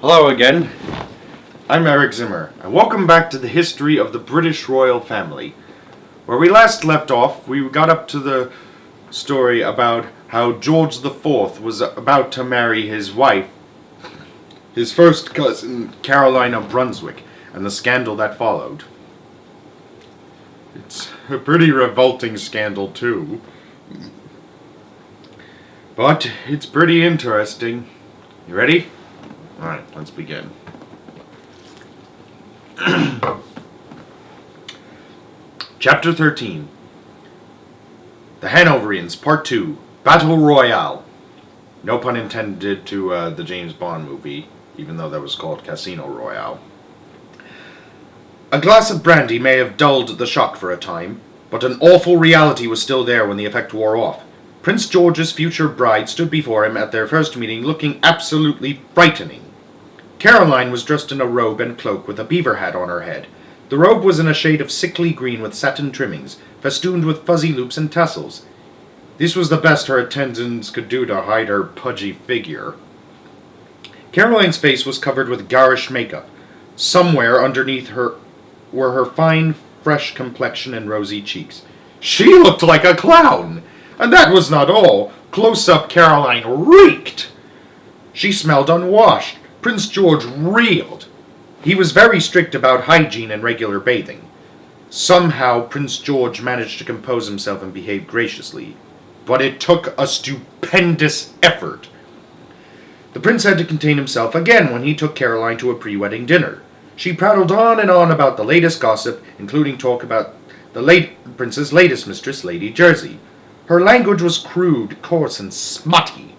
Hello again. I'm Eric Zimmer, and welcome back to the history of the British royal family. Where we last left off, we got up to the story about how George IV was about to marry his wife, his first cousin, Caroline of Brunswick, and the scandal that followed. It's a pretty revolting scandal, too. But it's pretty interesting. You ready? Alright, let's begin. Chapter 13. The Hanoverians, Part 2. Battle Royale. No pun intended to the James Bond movie, even though that was called Casino Royale. A glass of brandy may have dulled the shock for a time, but an awful reality was still there when the effect wore off. Prince George's future bride stood before him at their first meeting looking absolutely frightening. Caroline was dressed in a robe and cloak with a beaver hat on her head. The robe was in a shade of sickly green with satin trimmings, festooned with fuzzy loops and tassels. This was the best her attendants could do to hide her pudgy figure. Caroline's face was covered with garish makeup. Somewhere underneath her were her fine, fresh complexion and rosy cheeks. She looked like a clown! And that was not all. Close up, Caroline reeked. She smelled unwashed. Prince George reeled. He was very strict about hygiene and regular bathing. Somehow, Prince George managed to compose himself and behave graciously. But it took a stupendous effort. The prince had to contain himself again when he took Caroline to a pre-wedding dinner. She prattled on and on about the latest gossip, including talk about the prince's latest mistress, Lady Jersey. Her language was crude, coarse, and smutty.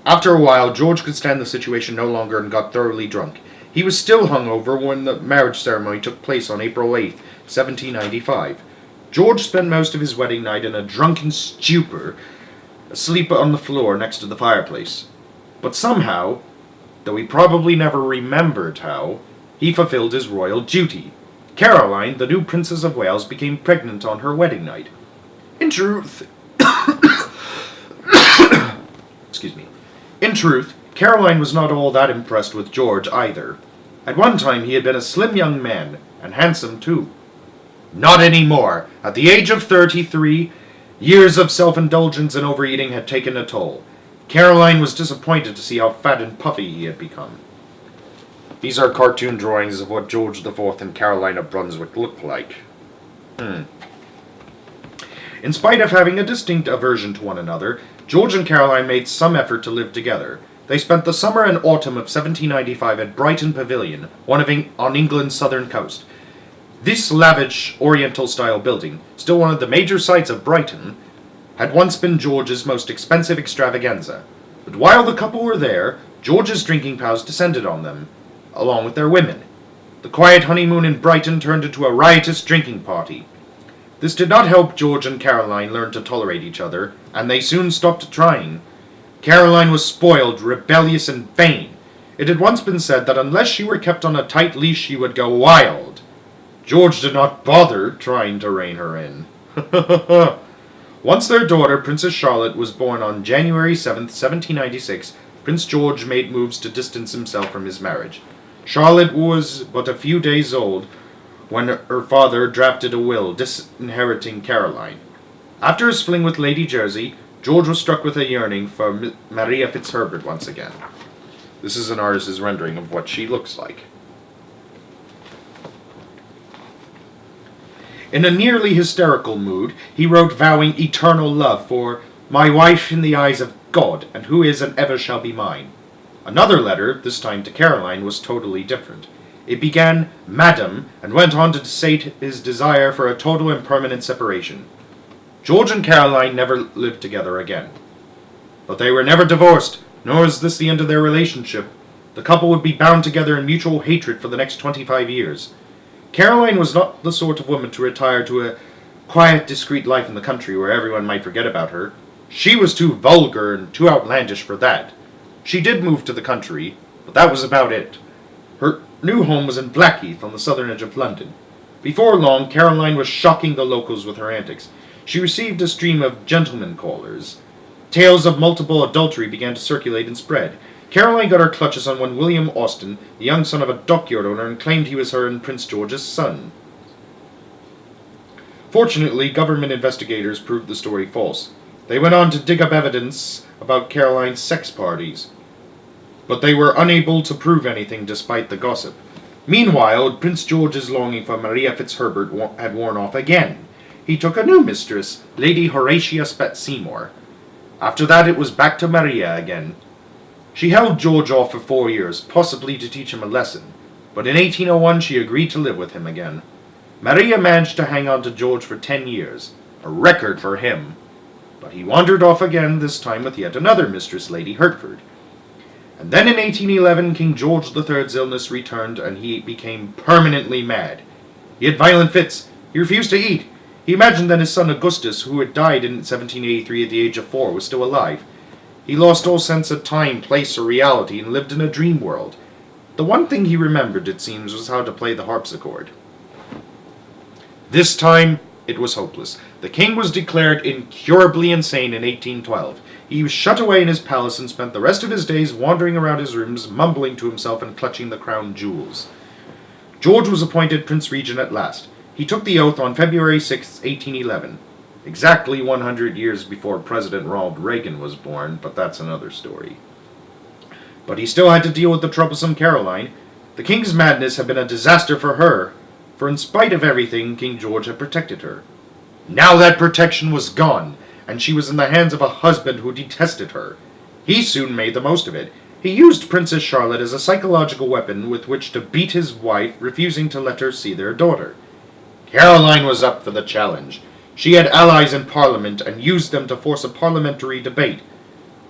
After a while, George could stand the situation no longer and got thoroughly drunk. He was still hungover when the marriage ceremony took place on April 8th, 1795. George spent most of his wedding night in a drunken stupor, asleep on the floor next to the fireplace. But somehow, though he probably never remembered how, he fulfilled his royal duty. Caroline, the new Princess of Wales, became pregnant on her wedding night. In truth, Caroline was not all that impressed with George either. At one time he had been a slim young man, and handsome too. Not anymore. At the age of 33, years of self-indulgence and overeating had taken a toll. Caroline was disappointed to see how fat and puffy he had become. These are cartoon drawings of what George IV and Caroline of Brunswick looked like. In spite of having a distinct aversion to one another, George and Caroline made some effort to live together. They spent the summer and autumn of 1795 at Brighton Pavilion, on England's southern coast. This lavish Oriental-style building, still one of the major sights of Brighton, had once been George's most expensive extravaganza. But while the couple were there, George's drinking powers descended on them, along with their women. The quiet honeymoon in Brighton turned into a riotous drinking party. This did not help George and Caroline learn to tolerate each other, and they soon stopped trying. Caroline was spoiled, rebellious, and vain. It had once been said that unless she were kept on a tight leash she would go wild. George did not bother trying to rein her in. Once their daughter, Princess Charlotte, was born on January 7th, 1796, Prince George made moves to distance himself from his marriage. Charlotte was but a few days old when her father drafted a will disinheriting Caroline. After his fling with Lady Jersey, George was struck with a yearning for Maria Fitzherbert once again. This is an artist's rendering of what she looks like. In a nearly hysterical mood, he wrote vowing eternal love for my wife in the eyes of God, and who is and ever shall be mine. Another letter, this time to Caroline, was totally different. It began, Madam, and went on to state his desire for a total and permanent separation. George and Caroline never lived together again. But they were never divorced, nor is this the end of their relationship. The couple would be bound together in mutual hatred for the next 25 years. Caroline was not the sort of woman to retire to a quiet, discreet life in the country where everyone might forget about her. She was too vulgar and too outlandish for that. She did move to the country, but that was about it. Her new home was in Blackheath on the southern edge of London. Before long, Caroline was shocking the locals with her antics. She received a stream of gentleman callers. Tales of multiple adultery began to circulate and spread. Caroline got her clutches on one William Austin, the young son of a dockyard owner, and claimed he was her and Prince George's son. Fortunately, government investigators proved the story false. They went on to dig up evidence about Caroline's sex parties, but they were unable to prove anything despite the gossip. Meanwhile, Prince George's longing for Maria Fitzherbert had worn off again. He took a new mistress, Lady Horatia Seymour. After that, it was back to Maria again. She held George off for 4 years, possibly to teach him a lesson, but in 1801 she agreed to live with him again. Maria managed to hang on to George for 10 years, a record for him, but he wandered off again, this time with yet another mistress, Lady Hertford. And then in 1811, King George III's illness returned, and he became permanently mad. He had violent fits. He refused to eat. He imagined that his son Augustus, who had died in 1783 at the age of 4, was still alive. He lost all sense of time, place, or reality, and lived in a dream world. The one thing he remembered, it seems, was how to play the harpsichord. This time, it was hopeless. The king was declared incurably insane in 1812. He was shut away in his palace and spent the rest of his days wandering around his rooms, mumbling to himself and clutching the crown jewels. George was appointed Prince Regent at last. He took the oath on February 6, 1811. Exactly 100 years before President Ronald Reagan was born, but that's another story. But he still had to deal with the troublesome Caroline. The king's madness had been a disaster for her, for in spite of everything, King George had protected her. Now that protection was gone, and she was in the hands of a husband who detested her. He soon made the most of it. He used Princess Charlotte as a psychological weapon with which to beat his wife, refusing to let her see their daughter. Caroline was up for the challenge. She had allies in Parliament and used them to force a parliamentary debate.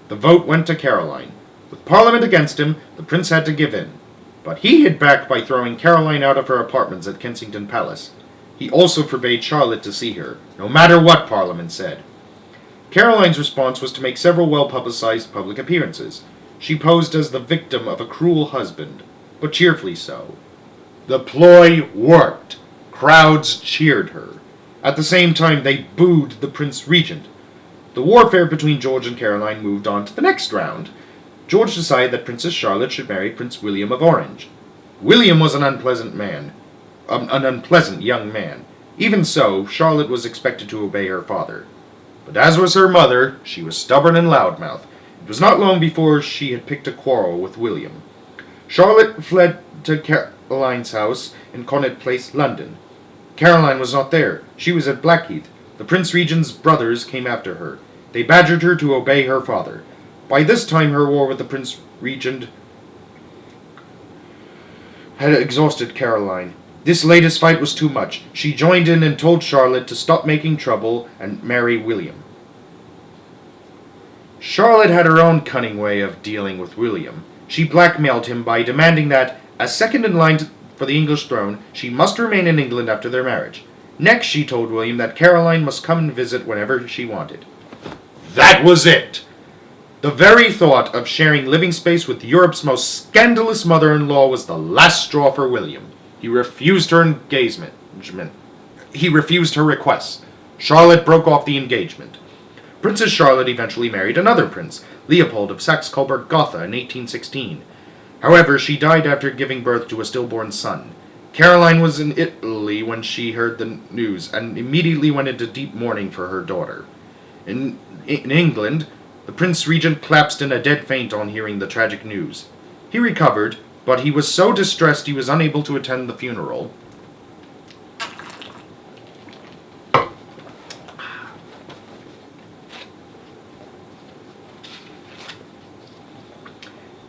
The vote went to Caroline. With Parliament against him, the prince had to give in. But he hit back by throwing Caroline out of her apartments at Kensington Palace. He also forbade Charlotte to see her, no matter what Parliament said. Caroline's response was to make several well-publicized public appearances. She posed as the victim of a cruel husband, but cheerfully so. The ploy worked. Crowds cheered her. At the same time, they booed the Prince Regent. The warfare between George and Caroline moved on to the next round. George decided that Princess Charlotte should marry Prince William of Orange. William was an unpleasant young man. Even so, Charlotte was expected to obey her father. But as was her mother, she was stubborn and loudmouth. It was not long before she had picked a quarrel with William. Charlotte fled to Caroline's house in Connaught Place, London. Caroline was not there. She was at Blackheath. The Prince Regent's brothers came after her. They badgered her to obey her father. By this time, her war with the Prince Regent had exhausted Caroline. This latest fight was too much. She joined in and told Charlotte to stop making trouble and marry William. Charlotte had her own cunning way of dealing with William. She blackmailed him by demanding that, as second in line for the English throne, she must remain in England after their marriage. Next, she told William that Caroline must come and visit whenever she wanted. That was it! The very thought of sharing living space with Europe's most scandalous mother-in-law was the last straw for William. He refused her engagement. He refused her requests. Charlotte broke off the engagement. Princess Charlotte eventually married another prince, Leopold of Saxe-Coburg-Gotha, in 1816. However, she died after giving birth to a stillborn son. Caroline was in Italy when she heard the news and immediately went into deep mourning for her daughter. In England, the Prince Regent collapsed in a dead faint on hearing the tragic news. He recovered, but he was so distressed he was unable to attend the funeral.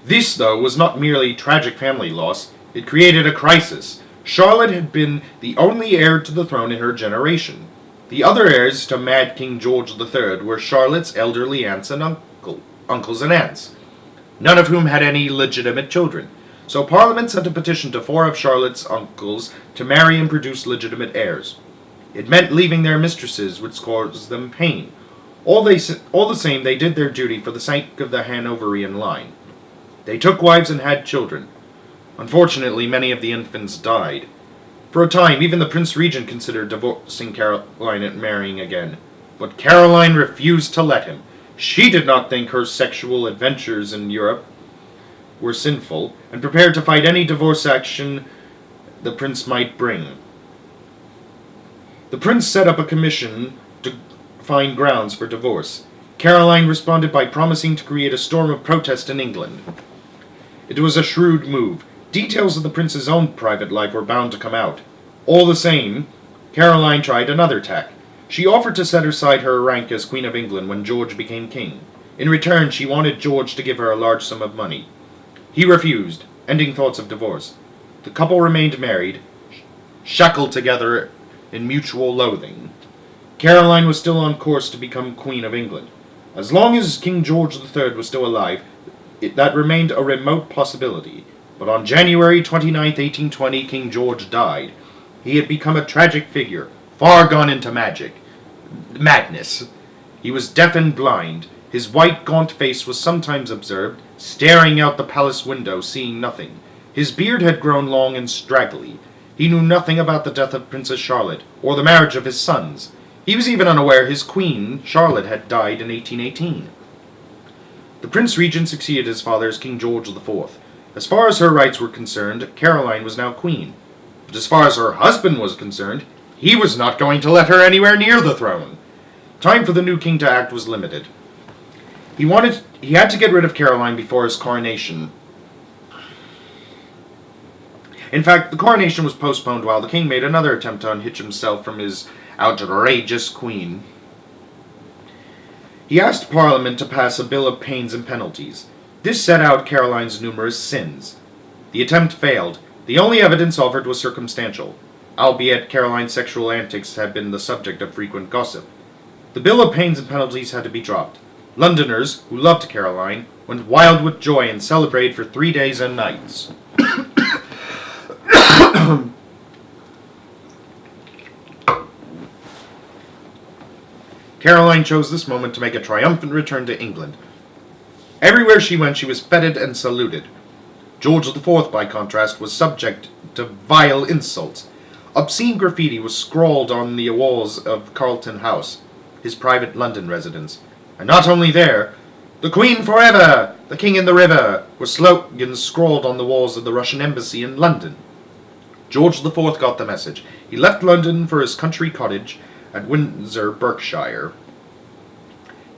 This, though, was not merely tragic family loss. It created a crisis. Charlotte had been the only heir to the throne in her generation. The other heirs to Mad King George III were Charlotte's elderly aunts and uncles and aunts, none of whom had any legitimate children. So Parliament sent a petition to 4 of Charlotte's uncles to marry and produce legitimate heirs. It meant leaving their mistresses, which caused them pain. All the same, they did their duty for the sake of the Hanoverian line. They took wives and had children. Unfortunately, many of the infants died. For a time, even the Prince Regent considered divorcing Caroline and marrying again. But Caroline refused to let him. She did not think her sexual adventures in Europe were sinful, and prepared to fight any divorce action the prince might bring. The prince set up a commission to find grounds for divorce. Caroline responded by promising to create a storm of protest in England. It was a shrewd move. Details of the prince's own private life were bound to come out. All the same, Caroline tried another tack. She offered to set aside her rank as Queen of England when George became king. In return, she wanted George to give her a large sum of money. He refused, ending thoughts of divorce. The couple remained married, shackled together in mutual loathing. Caroline was still on course to become Queen of England. As long as King George III was still alive, that remained a remote possibility. But on January 29, 1820, King George died. He had become a tragic figure, far gone into madness. He was deaf and blind. His white, gaunt face was sometimes observed, staring out the palace window, seeing nothing. His beard had grown long and straggly. He knew nothing about the death of Princess Charlotte, or the marriage of his sons. He was even unaware his queen, Charlotte, had died in 1818. The Prince Regent succeeded his father as King George IV. As far as her rights were concerned, Caroline was now queen. But as far as her husband was concerned, he was not going to let her anywhere near the throne. Time for the new king to act was limited. He had to get rid of Caroline before his coronation. In fact, the coronation was postponed while the king made another attempt to unhitch himself from his outrageous queen. He asked Parliament to pass a bill of pains and penalties. This set out Caroline's numerous sins. The attempt failed. The only evidence offered was circumstantial, albeit Caroline's sexual antics had been the subject of frequent gossip. The bill of pains and penalties had to be dropped. Londoners, who loved Caroline, went wild with joy and celebrated for 3 days and nights. Caroline chose this moment to make a triumphant return to England. Everywhere she went, she was feted and saluted. George IV, by contrast, was subject to vile insults. Obscene graffiti was scrawled on the walls of Carlton House, his private London residence. And not only there, "The Queen forever! The King in the river!" were slogans scrawled on the walls of the Russian embassy in London. George IV got the message. He left London for his country cottage at Windsor, Berkshire.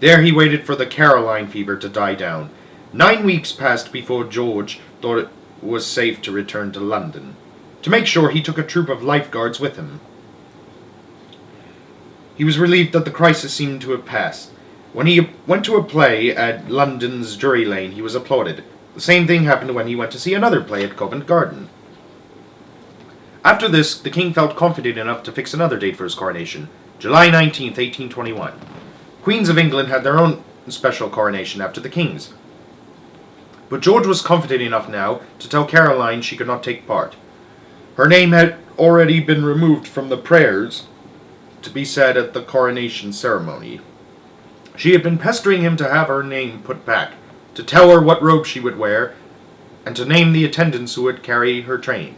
There he waited for the Caroline fever to die down. 9 weeks passed before George thought it was safe to return to London. To make sure, he took a troop of lifeguards with him. He was relieved that the crisis seemed to have passed. When he went to a play at London's Drury Lane, he was applauded. The same thing happened when he went to see another play at Covent Garden. After this, the king felt confident enough to fix another date for his coronation, July 19th, 1821. Queens of England had their own special coronation after the king's. But George was confident enough now to tell Caroline she could not take part. Her name had already been removed from the prayers to be said at the coronation ceremony. She had been pestering him to have her name put back, to tell her what robe she would wear, and to name the attendants who would carry her train.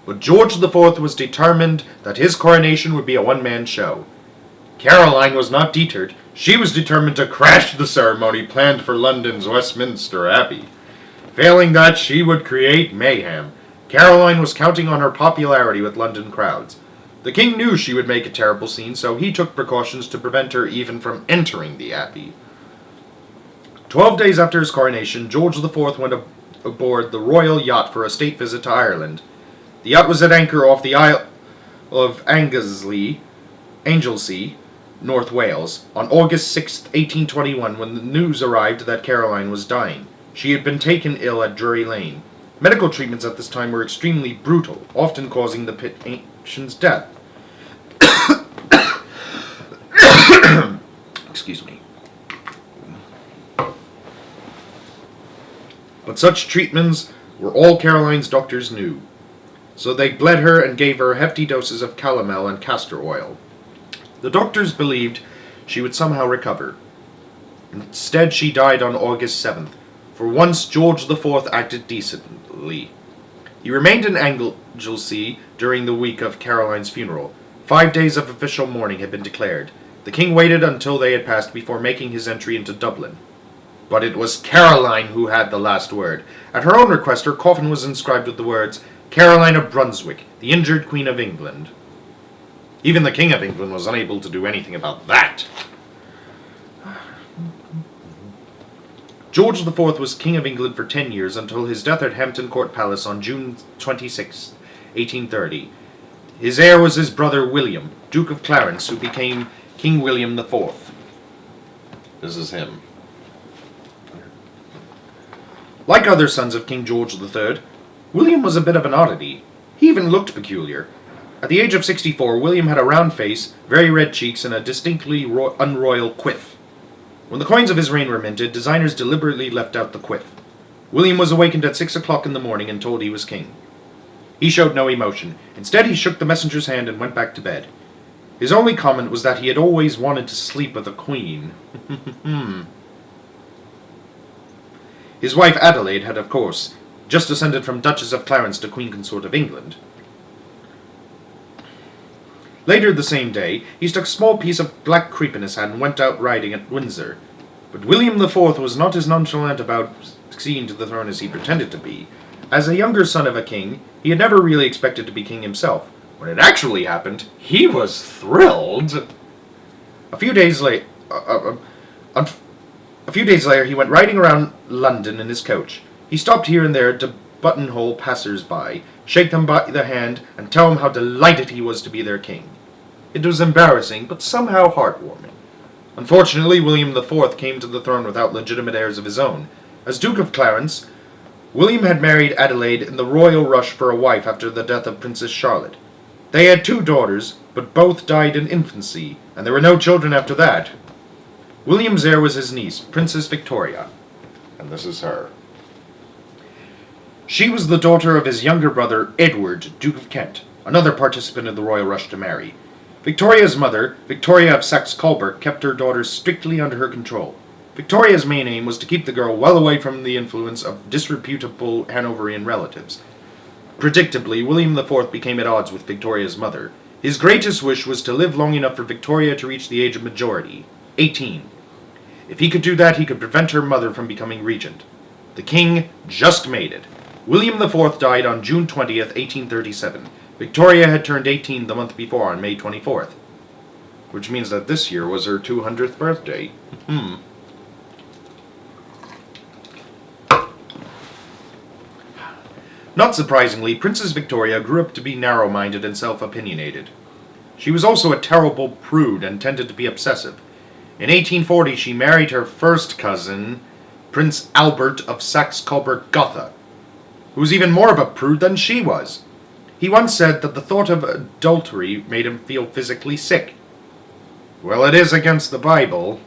But George IV was determined that his coronation would be a one-man show. Caroline was not deterred. She was determined to crash the ceremony planned for London's Westminster Abbey. Failing that, she would create mayhem. Caroline was counting on her popularity with London crowds. The king knew she would make a terrible scene, so he took precautions to prevent her even from entering the Abbey. 12 days after his coronation, George IV went aboard the Royal yacht for a state visit to Ireland. The yacht was at anchor off the Isle of Anglesey, North Wales, on August 6, 1821, when the news arrived that Caroline was dying. She had been taken ill at Drury Lane. Medical treatments at this time were extremely brutal, often causing the patient's death. Excuse me. But such treatments were all Caroline's doctors knew. So they bled her and gave her hefty doses of calomel and castor oil. The doctors believed she would somehow recover. Instead, she died on August 7th. For once, George IV acted decently. He remained in Anglesey during the week of Caroline's funeral. 5 days of official mourning had been declared. The king waited until they had passed before making his entry into Dublin. But it was Caroline who had the last word. At her own request, her coffin was inscribed with the words, Caroline of Brunswick, the injured Queen of England. Even the King of England was unable to do anything about that. George IV was King of England for 10 years until his death at Hampton Court Palace on June 26, 1830. His heir was his brother William, Duke of Clarence, who became King William IV. This is him. Like other sons of King George III, William was a bit of an oddity. He even looked peculiar. At the age of 64, William had a round face, very red cheeks, and a distinctly unroyal quiff. When the coins of his reign were minted, designers deliberately left out the quiff. William was awakened at 6 o'clock in the morning and told he was king. He showed no emotion. Instead, he shook the messenger's hand and went back to bed. His only comment was that he had always wanted to sleep with a queen. His wife Adelaide had, of course, just descended from Duchess of Clarence to Queen Consort of England. Later the same day, he stuck a small piece of black crepe in his hand and went out riding at Windsor. But William IV was not as nonchalant about succeeding to the throne as he pretended to be. As a younger son of a king, he had never really expected to be king himself. When it actually happened, he was thrilled. A few days later, he went riding around London in his coach. He stopped here and there to buttonhole passers-by, shake them by the hand, and tell them how delighted he was to be their king. It was embarrassing, but somehow heartwarming. Unfortunately, William IV came to the throne without legitimate heirs of his own. As Duke of Clarence, William had married Adelaide in the royal rush for a wife after the death of Princess Charlotte. They had 2 daughters, but both died in infancy, and there were no children after that. William's heir was his niece, Princess Victoria. And this is her. She was the daughter of his younger brother, Edward, Duke of Kent, another participant in the royal rush to marry. Victoria's mother, Victoria of Saxe-Coburg, kept her daughter strictly under her control. Victoria's main aim was to keep the girl well away from the influence of disreputable Hanoverian relatives. Predictably, William IV became at odds with Victoria's mother. His greatest wish was to live long enough for Victoria to reach the age of majority, 18. If he could do that, he could prevent her mother from becoming regent. The king just made it. William IV died on June 20th, 1837. Victoria had turned 18 the month before, on May 24th. Which means that this year was her 200th birthday. Not surprisingly, Princess Victoria grew up to be narrow-minded and self-opinionated. She was also a terrible prude and tended to be obsessive. In 1840, she married her first cousin, Prince Albert of Saxe-Coburg-Gotha, who was even more of a prude than she was. He once said that the thought of adultery made him feel physically sick. Well, it is against the Bible.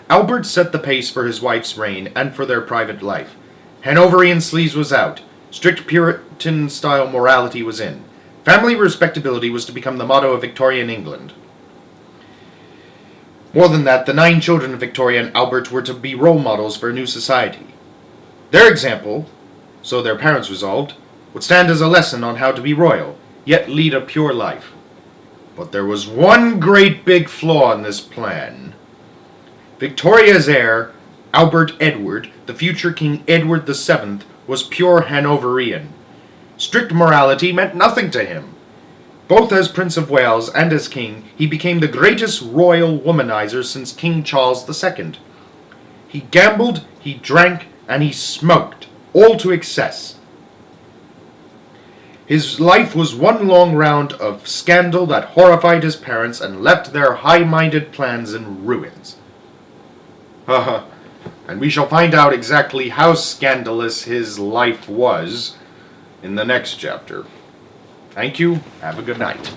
Albert set the pace for his wife's reign and for their private life. Hanoverian sleaze was out. Strict Puritan-style morality was in. Family respectability was to become the motto of Victorian England. More than that, the 9 children of Victoria and Albert were to be role models for a new society. Their example, so their parents resolved, would stand as a lesson on how to be royal, yet lead a pure life. But there was one great big flaw in this plan. Victoria's heir, Albert Edward, the future King Edward VII, was pure Hanoverian. Strict morality meant nothing to him. Both as Prince of Wales and as king, he became the greatest royal womanizer since King Charles II. He gambled, he drank, and he smoked, all to excess. His life was one long round of scandal that horrified his parents and left their high-minded plans in ruins. And we shall find out exactly how scandalous his life was in the next chapter. Thank you. Have a good night.